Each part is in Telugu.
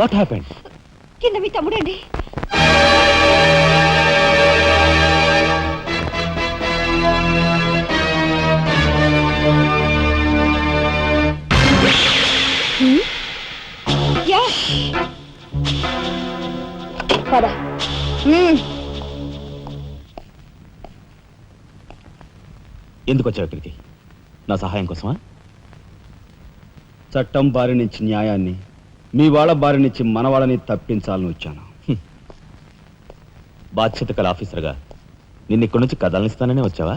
What happened? కింద మీ తమ్ముడండి. ఎందుకు వచ్చావు ఇక్కడికి? నా సహాయం కోసమా? చట్టం బారి నుంచి న్యాయాన్ని, మీ వాళ్ళ బారి నుంచి మన వాళ్ళని తప్పించాలని వచ్చాను. బాధ్యత కల ఆఫీసర్గా నిన్ను ఇక్కడి నుంచి కదలనిస్తాననే వచ్చావా?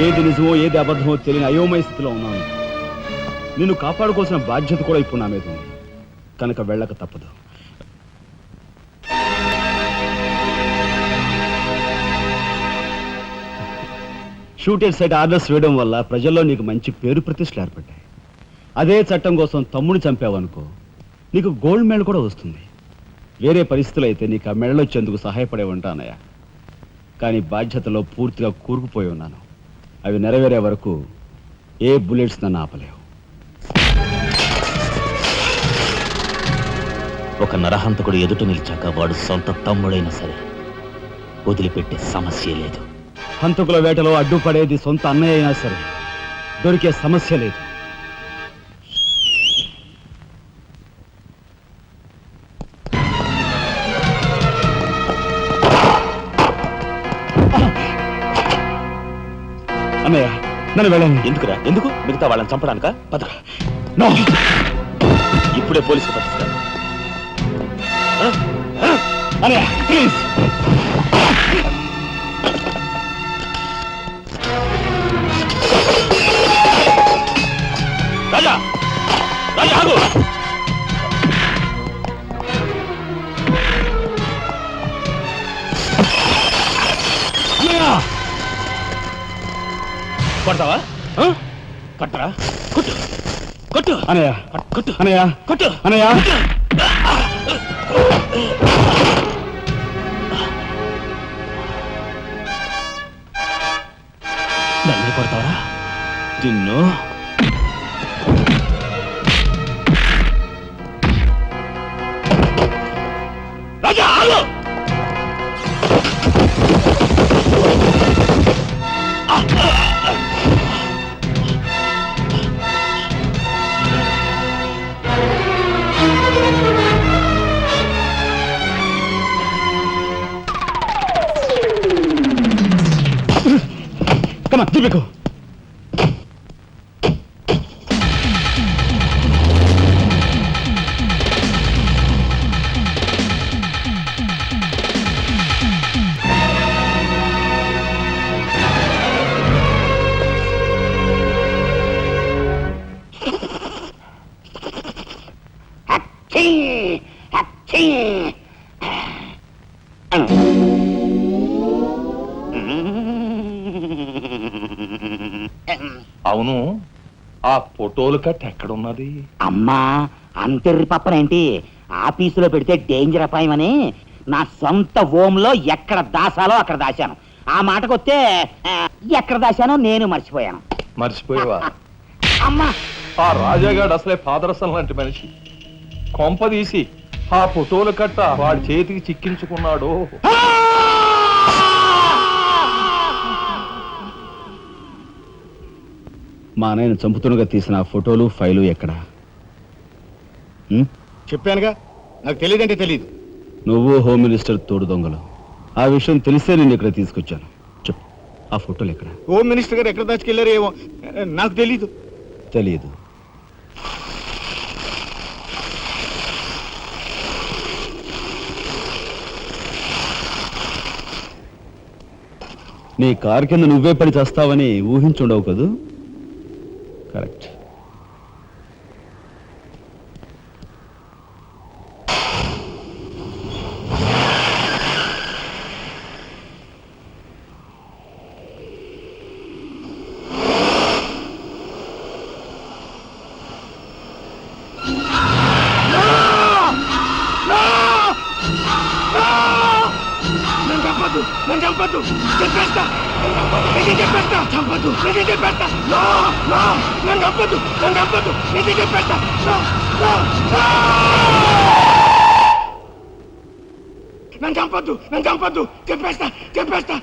ఏది నిజమో ఏది అబద్ధమో తెలియని అయోమయ స్థితిలో ఉన్నాను. నిన్ను కాపాడుకోవాల్సిన బాధ్యత కూడా ఇప్పుడు నా మీద ఉంది. కనుక వెళ్ళక తప్పదు. షూటెడ్ సైట్ ఆర్డర్స్ వేయడం వల్ల ప్రజల్లో నీకు మంచి పేరు ప్రతిష్టలు ఏర్పడ్డాయి. అదే చట్టం కోసం తమ్ముడు చంపావనుకో, నీకు గోల్డ్ మెడల్ కూడా వస్తుంది. వేరే పరిస్థితులు అయితే నీకు ఆ మెడల్ వచ్చేందుకు సహాయపడే ఉంటానయ్యా. కానీ బాధ్యతలో పూర్తిగా కూరుకుపోయి ఉన్నాను. అవి నెరవేరే వరకు ఏ బుల్లెట్స్ నన్ను ఆపలేవు. ఒక నరహంతకుడు ఎదుట నిలిచాక వాడు సొంత తమ్ముడైనా సరే వదిలిపెట్టే సమస్య లేదు. హంతకుల వేటలో అడ్డుపడేది సొంత అన్నయ్య అయినా సరే దొరికే సమస్య లేదు. అన్నయ్య నన్ను వెళ్ళండి. ఎందుకురా? ఎందుకు? మిగతా వాళ్ళని చంపడానికా? పదరా. నో, ఇప్పుడే పోలీసులు పట్టిస్తారు. అన్నయ్య ప్లీజ్. రాజా, రాజా ఆగు. కొడతావా? కట్టరా? కొట్టు, కొట్టు అనయ్య, కొట్టు అనయ్య, కొట్టు అనయ్య. నన్ను కొడతావా? నిన్ను రాజా ఆగు. Come on, Deepiku. అవును, ఆ ఫోటోలు కట్ ఎక్కడున్నది? అమ్మా, అంతెర్రి పప్పనేంటి? ఆఫీసులో పెడితే డేంజర్ అపాయమని నా సొంత హోంలో ఎక్కడ దాసాలో అక్కడ దాశాను. ఆ మాటకొస్తే ఎక్కడ దాశానో నేను మర్చిపోయాను. మర్చిపోయావా? అమ్మా, ఆ రాజాగాడు అసలే పాదరసం లాంటి మనిషి. కొంపదీసి ఆ ఫోటోలు కట్ట వాడి చేతికి చిక్కించుకున్నాడు. మా అన్నయ్యను చంపుతున్నగా తీసిన ఫోటోలు ఫైలు ఎక్కడ? చెప్పానుగా, నాకు తెలియదంటే తెలియదు. నువ్వు హోమ్ మినిస్టర్ తోడు దొంగలు. ఆ విషయం తెలిసే నేను ఇక్కడ తీసుకొచ్చాను. చెప్పు, ఆ ఫోటోలు ఎక్కడ? హోమ్ మినిస్టర్ గారు ఎక్కడ దాచుకెళ్లారో ఏమో, నాకు తెలీదు. తెలియదు. నీ కారు కింద నువ్వే పడి చేస్తావని ఊహించుండవు కదూ? కరెక్ట్. చంపద్దు నన్ను చంపద్దు చెప్పేస్తా నిజం చెప్పేస్తా చంపద్దు నిజం చెప్పేస్తా నన్ను చంపద్దు నిజం చెప్పేస్తా నన్ను చంపద్దు చెప్పేస్తా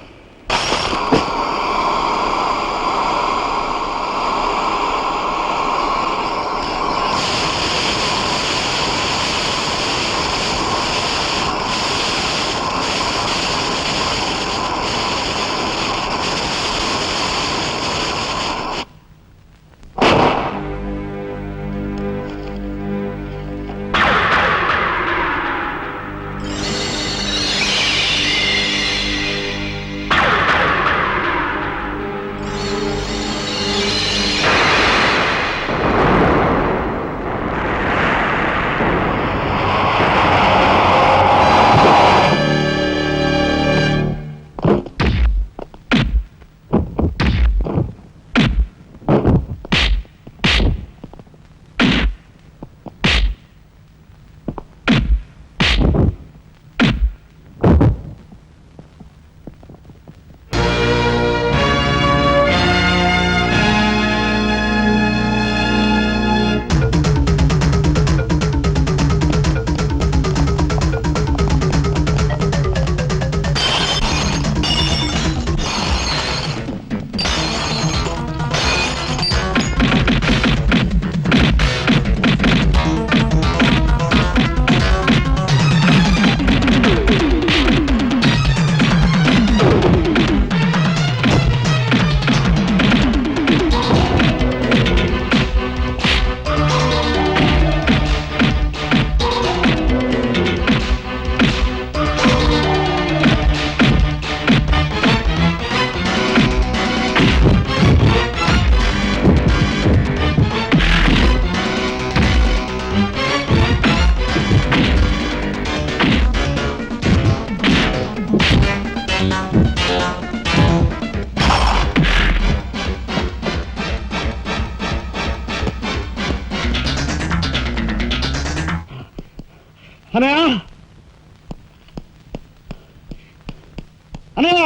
అనయ్య